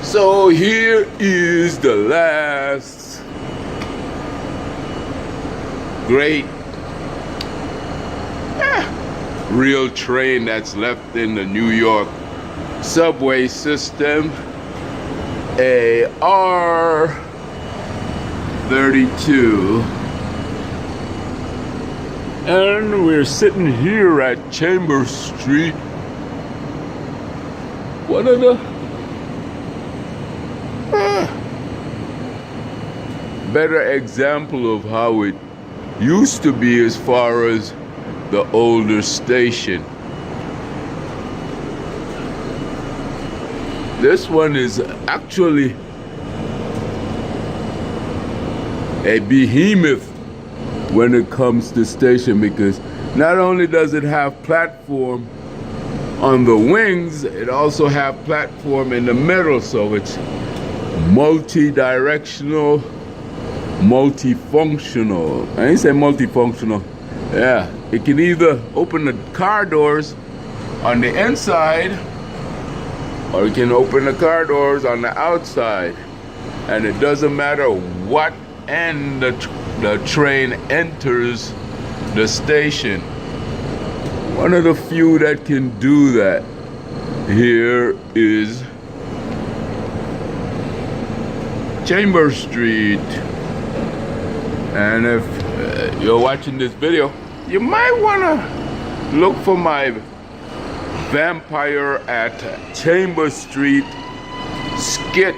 So here is the last great real train that's left in the New York subway system, a R32. And we're sitting here at Chambers Street. One of the better example of how it used to be as far as the older station. This one is actually a behemoth when it comes to station, because not only does it have platform on the wings, it also have platform in the middle, so it's multi-directional, multifunctional. I ain't say multifunctional. Yeah, it can either open the car doors on the inside, or it can open the car doors on the outside, and it doesn't matter what end the train enters the station. One of the few that can do that here is Chambers Street. And if you're watching this video, you might want to look for my Vampire at Chambers Street skit,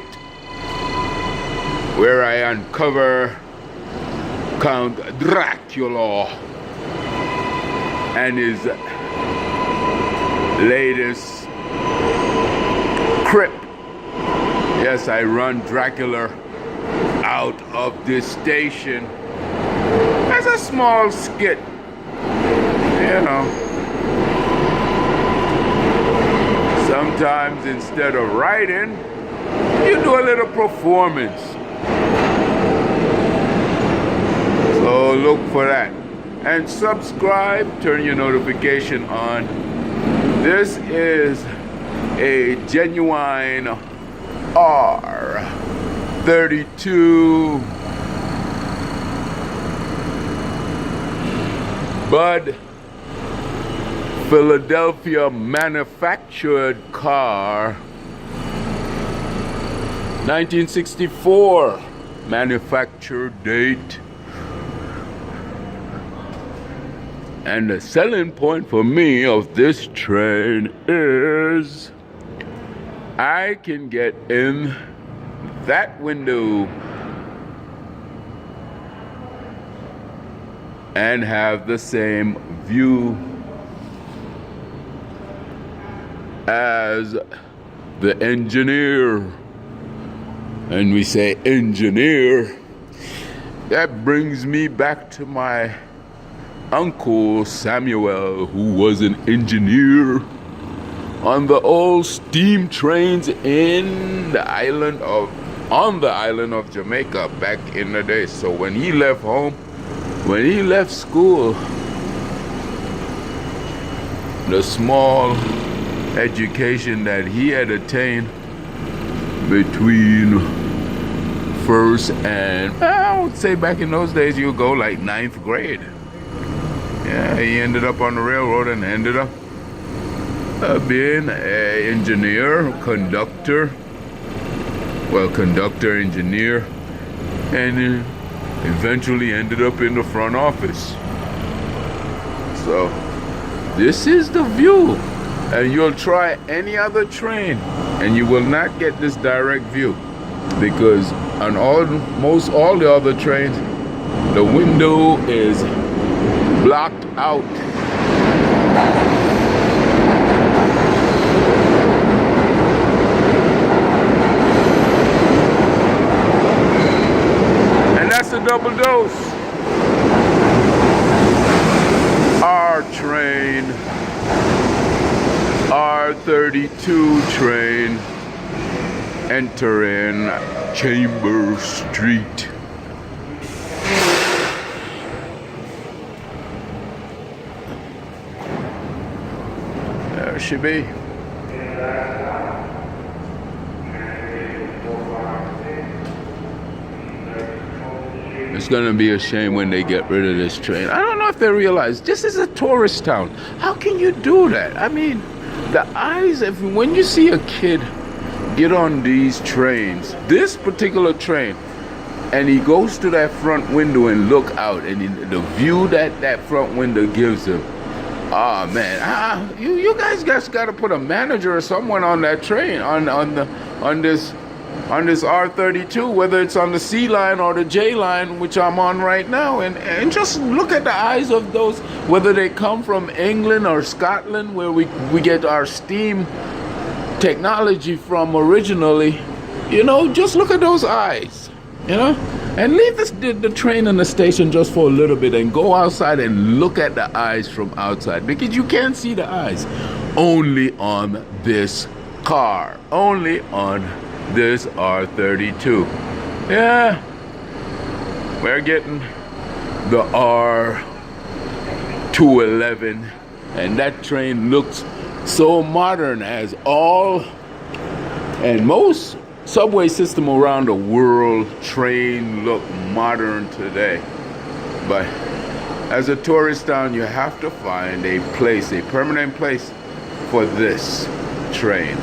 where I uncover Count Dracula and his latest crypt. Yes, I run Dracula out of this station as a small skit, you know. Sometimes instead of writing, you do a little performance. So look for that. And subscribe, turn your notification on. This is a genuine R32 Bud Philadelphia manufactured car, 1964 manufacture date. And the selling point for me of this train is I can get in that window and have the same view as the engineer. And we say engineer, that brings me back to my Uncle Samuel, who was an engineer on the old steam trains on the island of Jamaica back in the day. So when he left home, when he left school, the small education that he had attained between first and, I would say back in those days, you would go like 9th grade. Yeah, he ended up on the railroad and ended up being an engineer, conductor, engineer, and eventually ended up in the front office. So this is the view, and you'll try any other train and you will not get this direct view, because on almost all the other trains the window is blocked out. And that's a double dose. Our train, R32 train, entering Chambers Street. There she be. It's gonna be a shame when they get rid of this train. I don't know if they realize this is a tourist town. How can you do that? I mean, the eyes, when you see a kid get on these trains, this particular train, and he goes to that front window and look out, and the view that front window gives him, oh man, you guys got to put a manager or someone on that train, on this R32, whether it's on the C line or the J line, which I'm on right now, and just look at the eyes of those, whether they come from England or Scotland, where we get our steam technology from originally. You know, just look at those eyes, you know, and leave the train in the station just for a little bit and go outside and look at the eyes from outside, because you can't see the eyes. Only on this car, only on this R32. Yeah, we're getting the R211, and that train looks so modern, as all and most subway system around the world train look modern today. But as a tourist town, you have to find a place, a permanent place for this train.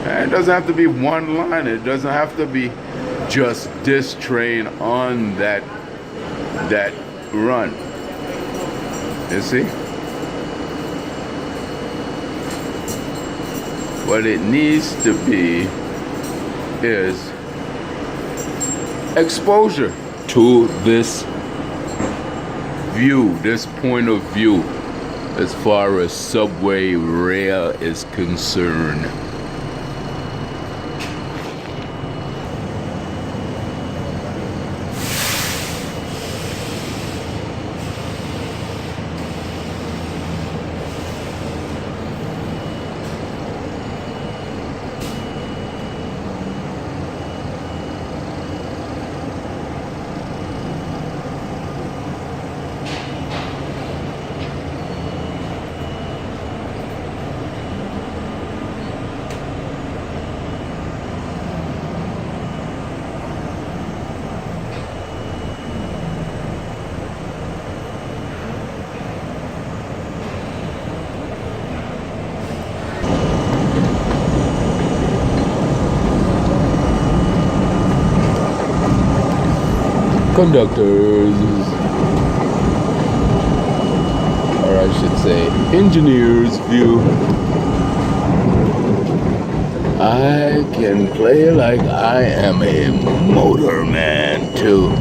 And it doesn't have to be one line. It doesn't have to be just this train on that run. You see? What it needs to be is exposure to this view, this point of view, as far as subway rail is concerned. Conductors, or I should say engineers view. I can play like I am a motorman too.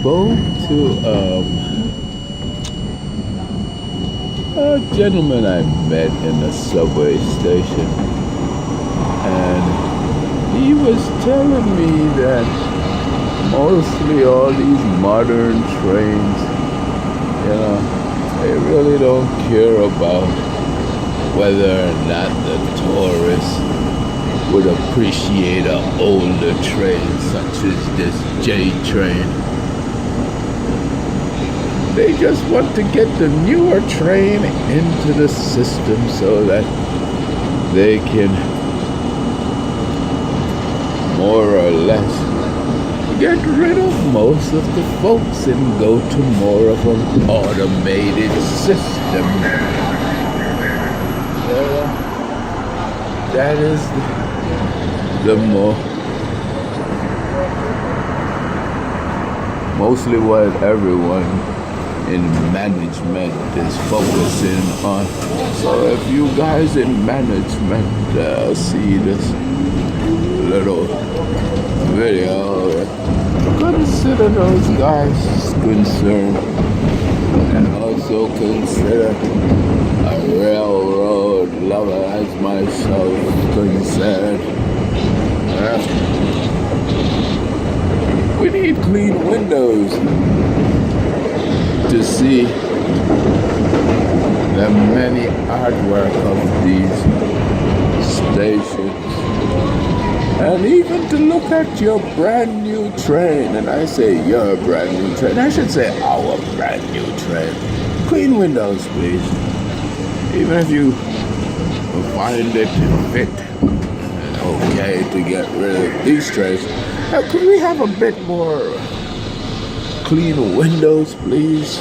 spoke to a gentleman I met in the subway station, and he was telling me that mostly all these modern trains, you know, they really don't care about whether or not the tourists would appreciate an older train such as this J train. They just want to get the newer train into the system so that they can more or less get rid of most of the folks and go to more of an automated system. That is the mostly what everyone in management is focusing on. So if you guys in management see this little video, consider those guys concerned, and also consider a railroad lover as myself concerned. We need clean windows to see the many artwork of these stations, and even to look at your brand new train. And I say your brand new train, I should say our brand new train. Clean windows, please. Even if you find it fit and okay to get rid of these trains, could we have a bit more clean windows, please?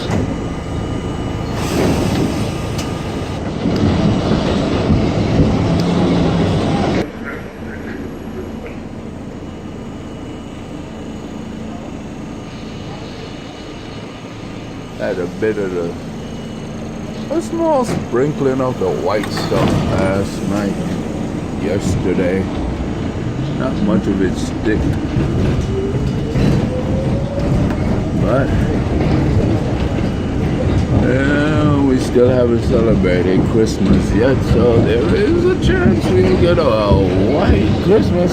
Had a bit of a small sprinkling of the white stuff last night, yesterday. Not much of it stick, but we still haven't celebrated Christmas yet, so there is a chance we can get a white Christmas.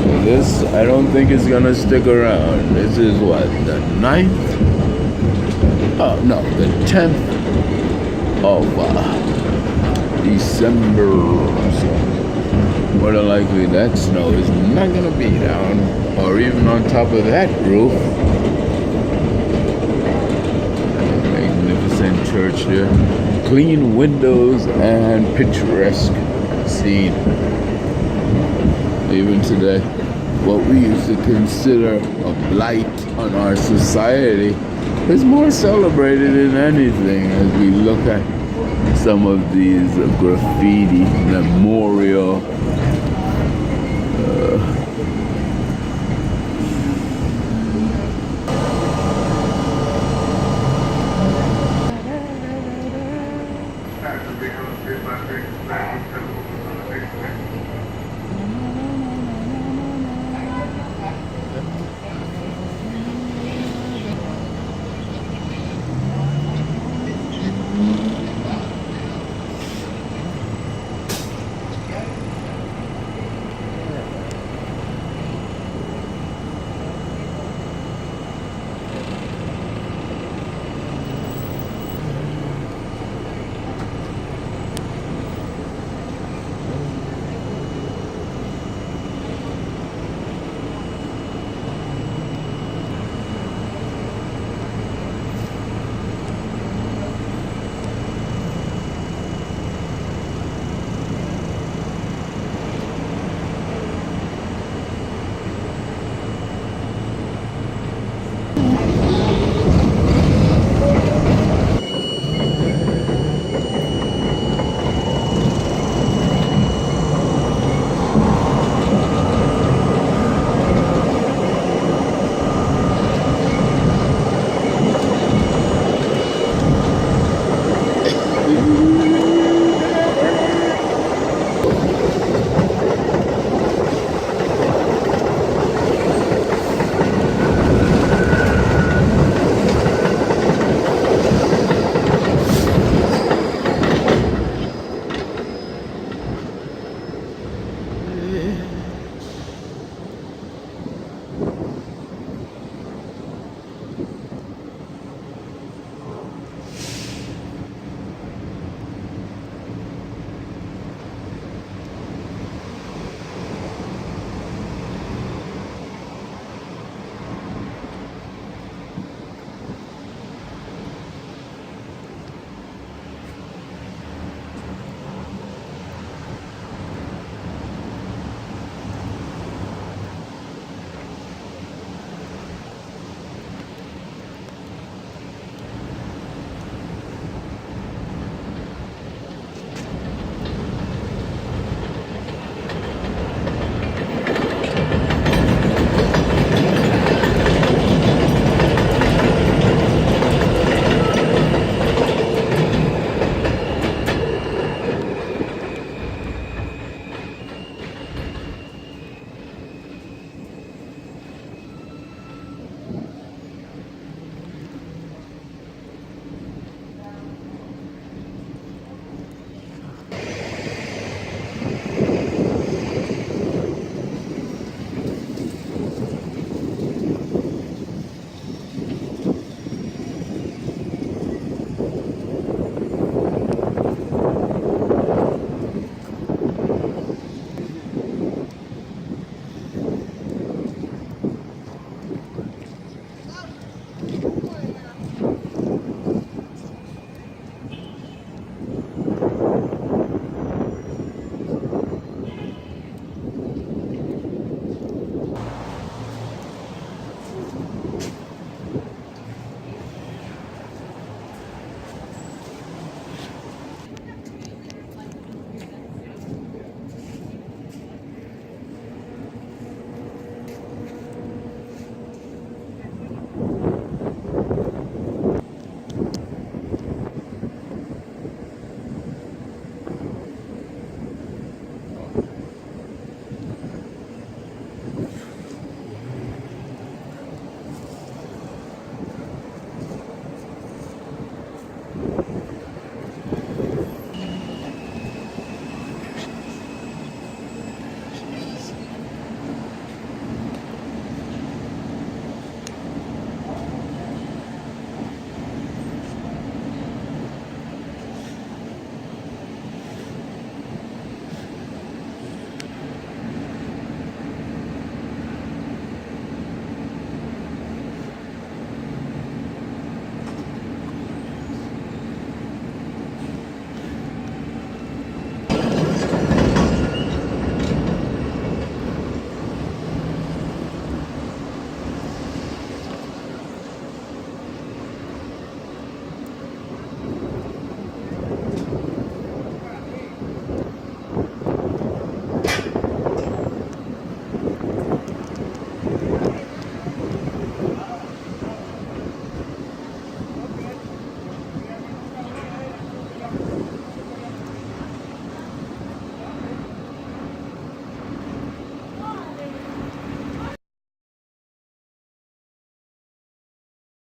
So this, I don't think is gonna stick around. This is what, the 9th? Oh no, the 10th of December. So more than likely that snow is not gonna be down or even on top of that roof. Magnificent church here, clean windows and picturesque scene. Even today, what we used to consider a blight on our society is more celebrated than anything as we look at some of these graffiti memorial